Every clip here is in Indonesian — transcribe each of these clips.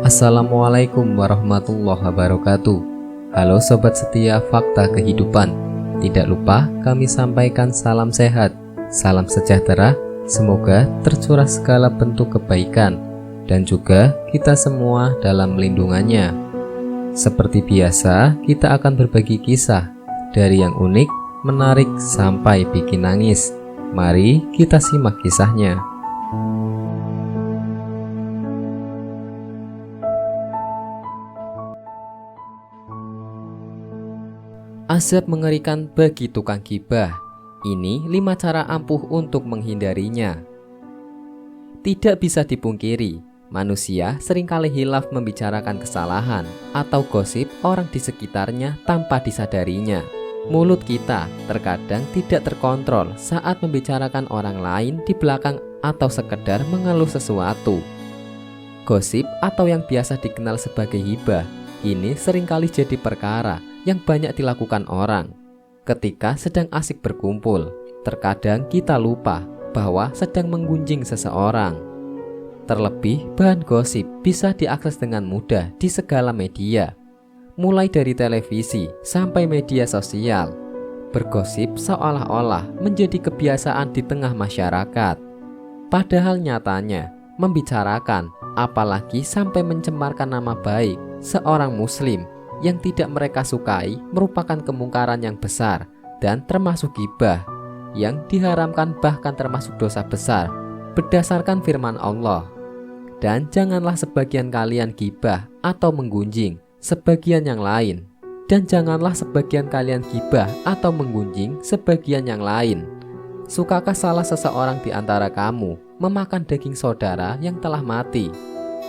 Assalamualaikum warahmatullahi wabarakatuh. Halo sobat setia Fakta Kehidupan. Tidak lupa kami sampaikan salam sehat, salam sejahtera. Semoga tercurah segala bentuk kebaikan dan juga kita semua dalam lindungannya. Seperti biasa, kita akan berbagi kisah dari yang unik, menarik sampai bikin nangis. Mari kita simak kisahnya. Azab mengerikan bagi tukang gibah. Ini 5 cara ampuh untuk menghindarinya. Tidak bisa dipungkiri, manusia seringkali hilaf membicarakan kesalahan atau gosip orang di sekitarnya tanpa disadarinya. Mulut kita terkadang tidak terkontrol saat membicarakan orang lain di belakang atau sekedar mengeluh sesuatu. Gosip atau yang biasa dikenal sebagai hibah, ini seringkali jadi perkara yang banyak dilakukan orang ketika sedang asik berkumpul. Terkadang kita lupa bahwa sedang menggunjing seseorang. Terlebih, bahan gosip bisa diakses dengan mudah di segala media, mulai dari televisi sampai media sosial. Bergosip seolah-olah menjadi kebiasaan di tengah masyarakat. Padahal nyatanya, membicarakan, apalagi sampai mencemarkan nama baik seorang muslim yang tidak mereka sukai merupakan kemungkaran yang besar dan termasuk gibah yang diharamkan, bahkan termasuk dosa besar berdasarkan firman Allah. Dan janganlah sebagian kalian gibah atau menggunjing sebagian yang lain, dan janganlah sebagian kalian gibah atau menggunjing sebagian yang lain. Sukakah salah seseorang di antara kamu memakan daging saudara yang telah mati?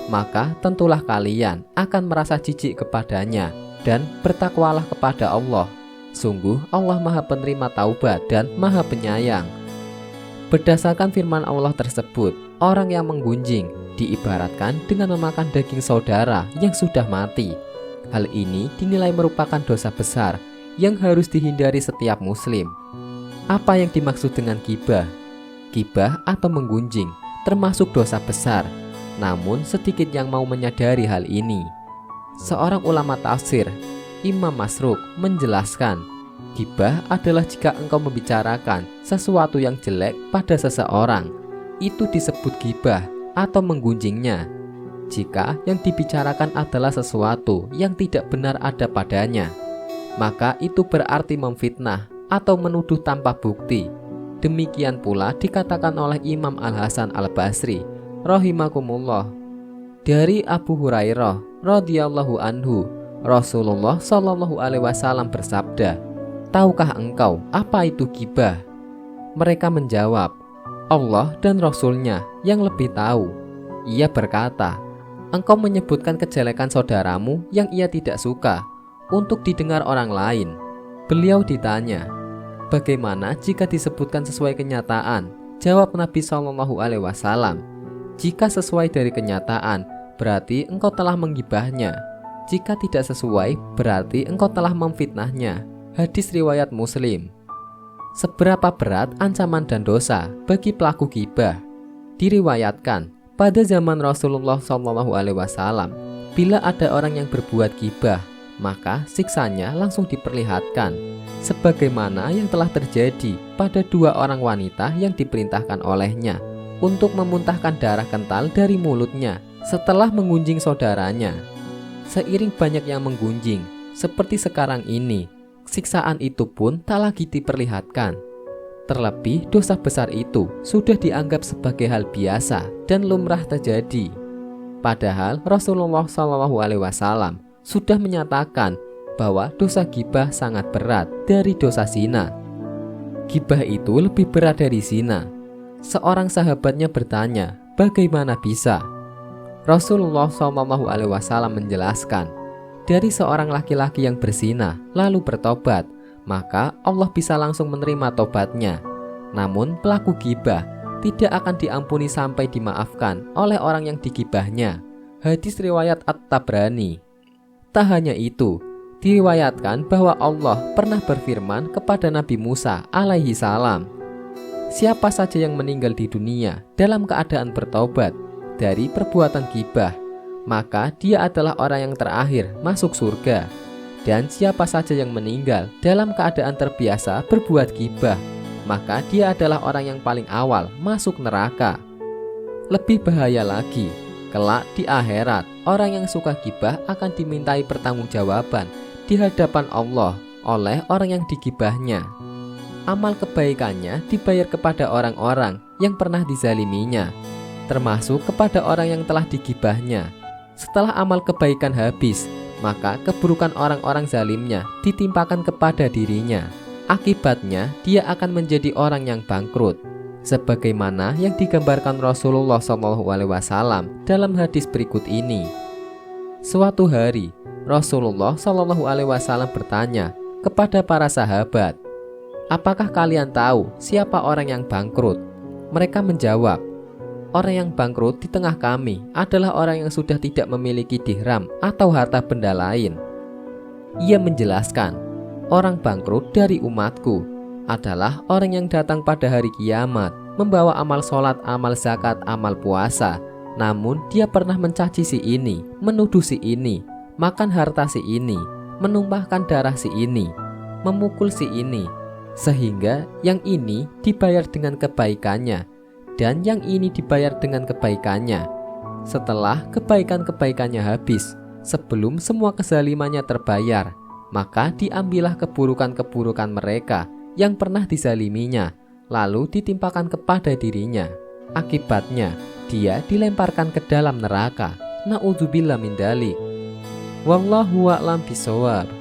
Maka tentulah kalian akan merasa jijik kepadanya dan bertakwalah kepada Allah. Sungguh Allah Maha Penerima Taubat dan Maha Penyayang. Berdasarkan firman Allah tersebut, orang yang menggunjing diibaratkan dengan memakan daging saudara yang sudah mati. Hal ini dinilai merupakan dosa besar yang harus dihindari setiap muslim. Apa yang dimaksud dengan gibah? Gibah atau menggunjing termasuk dosa besar, namun sedikit yang mau menyadari hal ini. Seorang ulama tafsir, Imam Masruq, menjelaskan, gibah adalah jika engkau membicarakan sesuatu yang jelek pada seseorang. Itu disebut gibah atau menggunjingnya. Jika yang dibicarakan adalah sesuatu yang tidak benar ada padanya, maka itu berarti memfitnah atau menuduh tanpa bukti. Demikian pula dikatakan oleh Imam Al-Hasan Al-Basri rahimakumullah dari Abu Hurairah radhiyallahu anhu, Rasulullah shallallahu alaihi wasallam bersabda, "Tahukah engkau apa itu gibah?" Mereka menjawab, "Allah dan Rasulnya yang lebih tahu." Ia berkata, "Engkau menyebutkan kejelekan saudaramu yang ia tidak suka untuk didengar orang lain." Beliau ditanya, "Bagaimana jika disebutkan sesuai kenyataan?" Jawab Nabi Shallallahu Alaihi Wasallam, "Jika sesuai dari kenyataan, berarti engkau telah menggibahnya. Jika tidak sesuai, berarti engkau telah memfitnahnya." Hadis riwayat Muslim. Seberapa berat ancaman dan dosa bagi pelaku gibah? Diriwayatkan pada zaman Rasulullah SAW, bila ada orang yang berbuat gibah, maka siksanya langsung diperlihatkan, sebagaimana yang telah terjadi pada 2 orang wanita yang diperintahkan olehnya untuk memuntahkan darah kental dari mulutnya setelah menggunjing saudaranya. Seiring banyak yang menggunjing, seperti sekarang ini, siksaan itu pun tak lagi diperlihatkan. Terlebih dosa besar itu sudah dianggap sebagai hal biasa dan lumrah terjadi. Padahal Rasulullah SAW sudah menyatakan bahwa dosa gibah sangat berat dari dosa zina. Gibah itu lebih berat dari zina. Seorang sahabatnya bertanya, "Bagaimana bisa?" Rasulullah SAW menjelaskan, dari seorang laki-laki yang berzina lalu bertobat, maka Allah bisa langsung menerima tobatnya. Namun pelaku gibah tidak akan diampuni sampai dimaafkan oleh orang yang digibahnya. Hadis riwayat At-Tabrani. Tak hanya itu, diriwayatkan bahwa Allah pernah berfirman kepada Nabi Musa alaihi salam, "Siapa saja yang meninggal di dunia dalam keadaan bertobat dari perbuatan gibah, maka dia adalah orang yang terakhir masuk surga. Dan siapa saja yang meninggal dalam keadaan terbiasa berbuat gibah, maka dia adalah orang yang paling awal masuk neraka. Lebih bahaya lagi, kelak di akhirat, orang yang suka gibah akan dimintai pertanggungjawaban di hadapan Allah oleh orang yang digibahnya. Amal kebaikannya dibayar kepada orang-orang yang pernah dizaliminya, termasuk kepada orang yang telah digibahnya. Setelah amal kebaikan habis, maka keburukan orang-orang zalimnya ditimpakan kepada dirinya. Akibatnya, dia akan menjadi orang yang bangkrut, sebagaimana yang digambarkan Rasulullah SAW dalam hadis berikut ini. Suatu hari, Rasulullah SAW bertanya kepada para sahabat, "Apakah kalian tahu siapa orang yang bangkrut?" Mereka menjawab, "Orang yang bangkrut di tengah kami adalah orang yang sudah tidak memiliki dirham atau harta benda lain." Ia menjelaskan, "Orang bangkrut dari umatku adalah orang yang datang pada hari kiamat membawa amal sholat, amal zakat, amal puasa, namun dia pernah mencaci si ini, menuduh si ini, makan harta si ini, menumpahkan darah si ini, memukul si ini, sehingga yang ini dibayar dengan kebaikannya dan yang ini dibayar dengan kebaikannya. Setelah kebaikan-kebaikannya habis, sebelum semua kezalimannya terbayar, maka diambillah keburukan-keburukan mereka yang pernah dizaliminya, lalu ditimpakan kepada dirinya. Akibatnya, dia dilemparkan ke dalam neraka. Na'udzubillah min dzalik. Wallahu a'lam bishawab."